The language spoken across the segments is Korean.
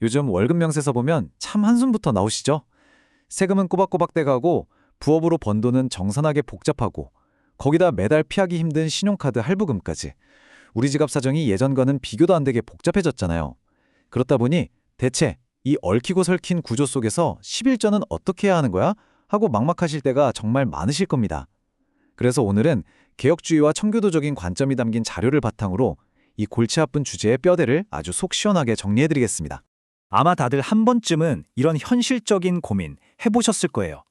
요즘 월급 명세서 보면 참 한숨부터 나오시죠? 세금은 꼬박꼬박 떼가고 부업으로 번 돈은 정산하기 복잡하고 거기다 매달 피하기 힘든 신용카드 할부금까지 우리 지갑 사정이 예전과는 비교도 안 되게 복잡해졌잖아요. 그렇다 보니 대체 이 얽히고 설킨 구조 속에서 11조는 어떻게 해야 하는 거야? 하고 막막하실 때가 정말 많으실 겁니다. 그래서 오늘은 개혁주의와 청교도적인 관점이 담긴 자료를 바탕으로 이 골치 아픈 주제의 뼈대를 아주 속 시원하게 정리해드리겠습니다. 아마 다들 한 번쯤은 이런 현실적인 고민 해보셨을 거예요.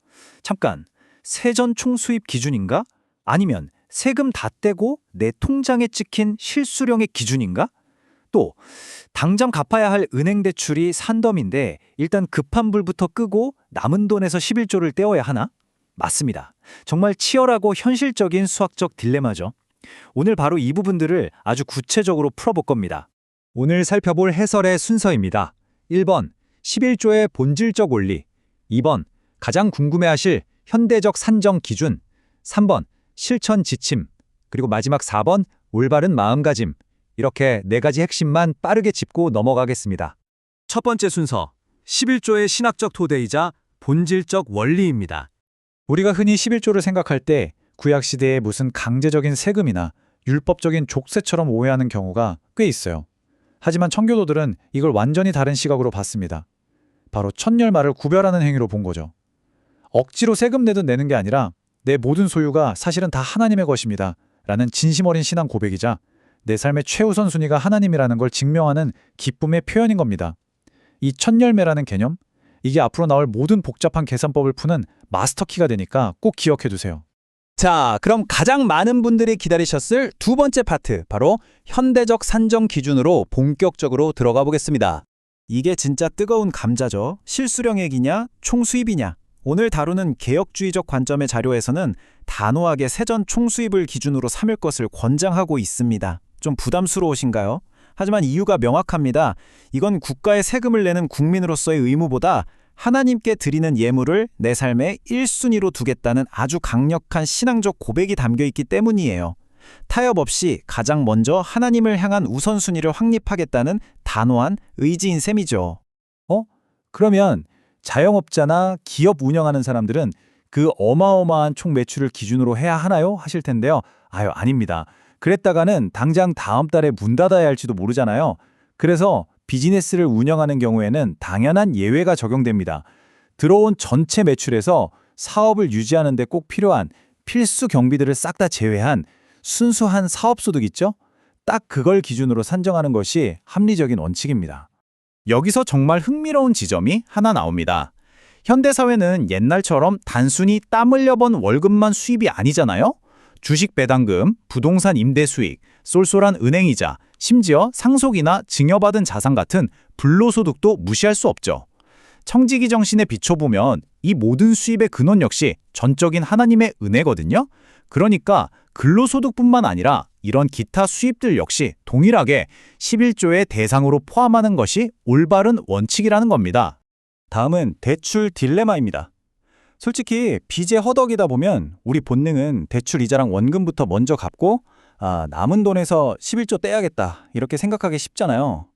잠깐, 세전 총수입 기준인가? 아니면 세금 다 떼고 내 통장에 찍힌 실수령의 기준인가? 또 당장 갚아야 할 은행 대출이 산더미인데 일단 급한 불부터 끄고 남은 돈에서 11조를 떼어야 하나? 맞습니다. 정말 치열하고 현실적인 수학적 딜레마죠. 오늘 바로 이 부분들을 아주 구체적으로 풀어볼 겁니다. 오늘 살펴볼 해설의 순서입니다. 1번, 11조의 본질적 원리. 2번, 가장 궁금해하실 현대적 산정 기준. 3번, 실천 지침. 그리고 마지막 4번, 올바른 마음가짐. 이렇게 4가지 핵심만 빠르게 짚고 넘어가겠습니다. 첫 번째 순서, 11조의 신학적 토대이자 본질적 원리입니다. 우리가 흔히 11조를 생각할 때 구약시대의 무슨 강제적인 세금이나 율법적인 족쇄처럼 오해하는 경우가 꽤 있어요. 하지만 청교도들은 이걸 완전히 다른 시각으로 봤습니다. 바로 천열말을 구별하는 행위로 본 거죠. 억지로 세금 내든 내는 게 아니라 내 모든 소유가 사실은 다 하나님의 것입니다. 라는 진심 어린 신앙 고백이자 내 삶의 최우선 순위가 하나님이라는 걸 증명하는 기쁨의 표현인 겁니다. 이 천열매라는 개념, 이게 앞으로 나올 모든 복잡한 계산법을 푸는 마스터키가 되니까 꼭 기억해 두세요. 자, 그럼 가장 많은 분들이 기다리셨을 두 번째 파트, 바로 현대적 산정 기준으로 본격적으로 들어가 보겠습니다. 이게 진짜 뜨거운 감자죠. 실수령액이냐, 총수입이냐. 오늘 다루는 개혁주의적 관점의 자료에서는 단호하게 세전 총수입을 기준으로 삼을 것을 권장하고 있습니다. 좀 부담스러우신가요? 하지만 이유가 명확합니다. 이건 국가에 세금을 내는 국민으로서의 의무보다 하나님께 드리는 예물을 내 삶의 1순위로 두겠다는 아주 강력한 신앙적 고백이 담겨 있기 때문이에요. 타협 없이 가장 먼저 하나님을 향한 우선순위를 확립하겠다는 단호한 의지인 셈이죠. 그러면 자영업자나 기업 운영하는 사람들은 그 어마어마한 총 매출을 기준으로 해야 하나요? 하실 텐데요. 아닙니다. 그랬다가는 당장 다음 달에 문 닫아야 할지도 모르잖아요. 그래서 비즈니스를 운영하는 경우에는 당연한 예외가 적용됩니다. 들어온 전체 매출에서 사업을 유지하는 데 꼭 필요한 필수 경비들을 싹 다 제외한 순수한 사업소득 있죠? 딱 그걸 기준으로 산정하는 것이 합리적인 원칙입니다. 여기서 정말 흥미로운 지점이 하나 나옵니다. 현대사회는 옛날처럼 단순히 땀 흘려 번 월급만 수입이 아니잖아요? 주식 배당금, 부동산 임대 수익, 쏠쏠한 은행이자, 심지어 상속이나 증여받은 자산 같은 불로소득도 무시할 수 없죠. 청지기 정신에 비춰보면 이 모든 수입의 근원 역시 전적인 하나님의 은혜거든요. 그러니까 근로소득뿐만 아니라 이런 기타 수입들 역시 동일하게 11조의 대상으로 포함하는 것이 올바른 원칙이라는 겁니다. 다음은 대출 딜레마입니다. 솔직히 빚에 허덕이다 보면 우리 본능은 대출 이자랑 원금부터 먼저 갚고 남은 돈에서 11조 떼야겠다 이렇게 생각하기 쉽잖아요.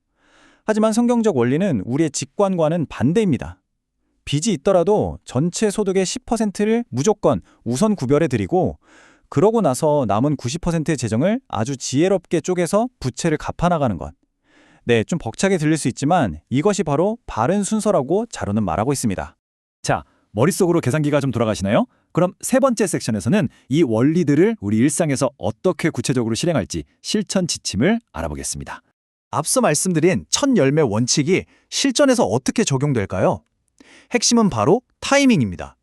하지만 성경적 원리는 우리의 직관과는 반대입니다. 빚이 있더라도 전체 소득의 10%를 무조건 우선 구별해드리고 그러고 나서 남은 90%의 재정을 아주 지혜롭게 쪼개서 부채를 갚아나가는 것. 네, 좀 벅차게 들릴 수 있지만 이것이 바로 바른 순서라고 자료는 말하고 있습니다. 자, 머릿속으로 계산기가 좀 돌아가시나요? 그럼 세 번째 섹션에서는 이 원리들을 우리 일상에서 어떻게 구체적으로 실행할지 실천 지침을 알아보겠습니다. 앞서 말씀드린 첫 열매 원칙이 실전에서 어떻게 적용될까요? 핵심은 바로 타이밍입니다.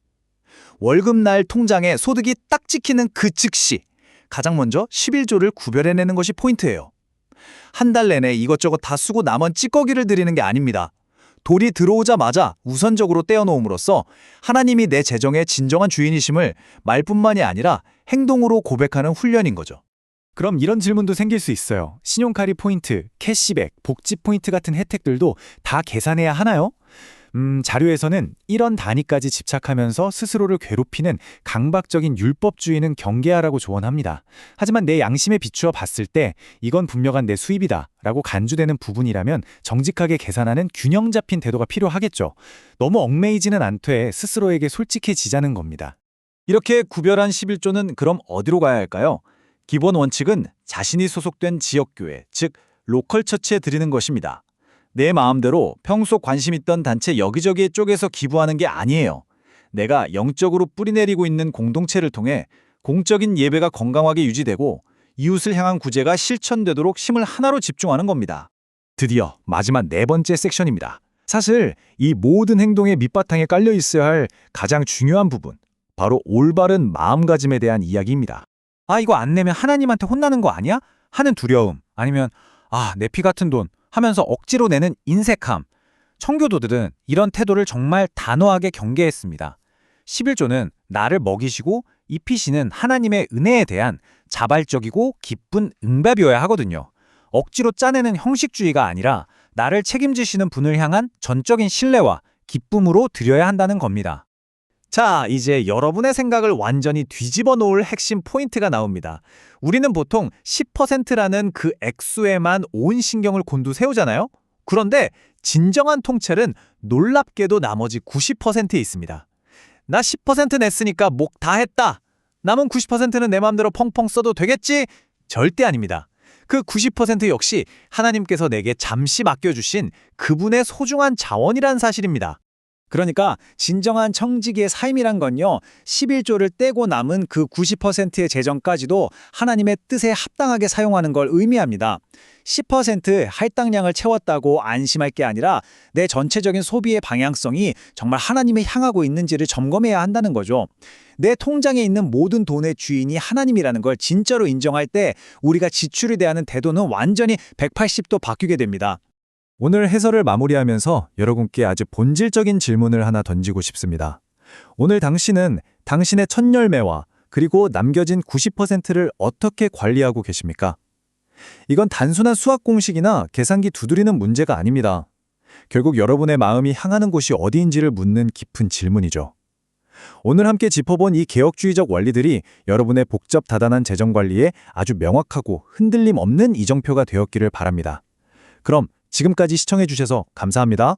월급날 통장에 소득이 딱 찍히는 그 즉시 가장 먼저 11조를 구별해내는 것이 포인트예요. 한 달 내내 이것저것 다 쓰고 남은 찌꺼기를 드리는 게 아닙니다. 돌이 들어오자마자 우선적으로 떼어놓음으로써 하나님이 내 재정의 진정한 주인이심을 말뿐만이 아니라 행동으로 고백하는 훈련인 거죠. 그럼 이런 질문도 생길 수 있어요. 신용카드 포인트, 캐시백, 복지 포인트 같은 혜택들도 다 계산해야 하나요? 자료에서는 이런 단위까지 집착하면서 스스로를 괴롭히는 강박적인 율법주의는 경계하라고 조언합니다. 하지만 내 양심에 비추어 봤을 때 이건 분명한 내 수입이다 라고 간주되는 부분이라면 정직하게 계산하는 균형 잡힌 태도가 필요하겠죠. 너무 얽매이지는 않되 스스로에게 솔직해지자는 겁니다. 이렇게 구별한 11조는 그럼 어디로 가야 할까요? 기본 원칙은 자신이 소속된 지역교회, 즉 로컬 처치에 드리는 것입니다. 내 마음대로 평소 관심 있던 단체 여기저기에 쪼개서 기부하는 게 아니에요. 내가 영적으로 뿌리내리고 있는 공동체를 통해 공적인 예배가 건강하게 유지되고 이웃을 향한 구제가 실천되도록 힘을 하나로 집중하는 겁니다. 드디어 마지막 4번째 섹션입니다. 사실 이 모든 행동의 밑바탕에 깔려 있어야 할 가장 중요한 부분, 바로 올바른 마음가짐에 대한 이야기입니다. 아, 이거 안 내면 하나님한테 혼나는 거 아니야? 하는 두려움, 아니면 내 피 같은 돈 하면서 억지로 내는 인색함. 청교도들은 이런 태도를 정말 단호하게 경계했습니다. 11조는 나를 먹이시고 입히시는 하나님의 은혜에 대한 자발적이고 기쁜 응답이어야 하거든요. 억지로 짜내는 형식주의가 아니라 나를 책임지시는 분을 향한 전적인 신뢰와 기쁨으로 드려야 한다는 겁니다. 자, 이제 여러분의 생각을 완전히 뒤집어 놓을 핵심 포인트가 나옵니다. 우리는 보통 10%라는 그 액수에만 온 신경을 곤두세우잖아요? 그런데 진정한 통찰은 놀랍게도 나머지 90%에 있습니다. 나 10% 냈으니까 목 다 했다. 남은 90%는 내 마음대로 펑펑 써도 되겠지? 절대 아닙니다. 그 90% 역시 하나님께서 내게 잠시 맡겨주신 그분의 소중한 자원이란 사실입니다. 그러니까 진정한 청지기의 삶이란 건요, 11조를 떼고 남은 그 90%의 재정까지도 하나님의 뜻에 합당하게 사용하는 걸 의미합니다. 10% 할당량을 채웠다고 안심할 게 아니라 내 전체적인 소비의 방향성이 정말 하나님에 향하고 있는지를 점검해야 한다는 거죠. 내 통장에 있는 모든 돈의 주인이 하나님이라는 걸 진짜로 인정할 때 우리가 지출에 대한 태도는 완전히 180도 바뀌게 됩니다. 오늘 해설을 마무리하면서 여러분께 아주 본질적인 질문을 하나 던지고 싶습니다. 오늘 당신은 당신의 첫 열매와 그리고 남겨진 90%를 어떻게 관리하고 계십니까? 이건 단순한 수학 공식이나 계산기 두드리는 문제가 아닙니다. 결국 여러분의 마음이 향하는 곳이 어디인지를 묻는 깊은 질문이죠. 오늘 함께 짚어본 이 개혁주의적 원리들이 여러분의 복잡 다단한 재정관리에 아주 명확하고 흔들림 없는 이정표가 되었기를 바랍니다. 그럼 지금까지 시청해 주셔서 감사합니다.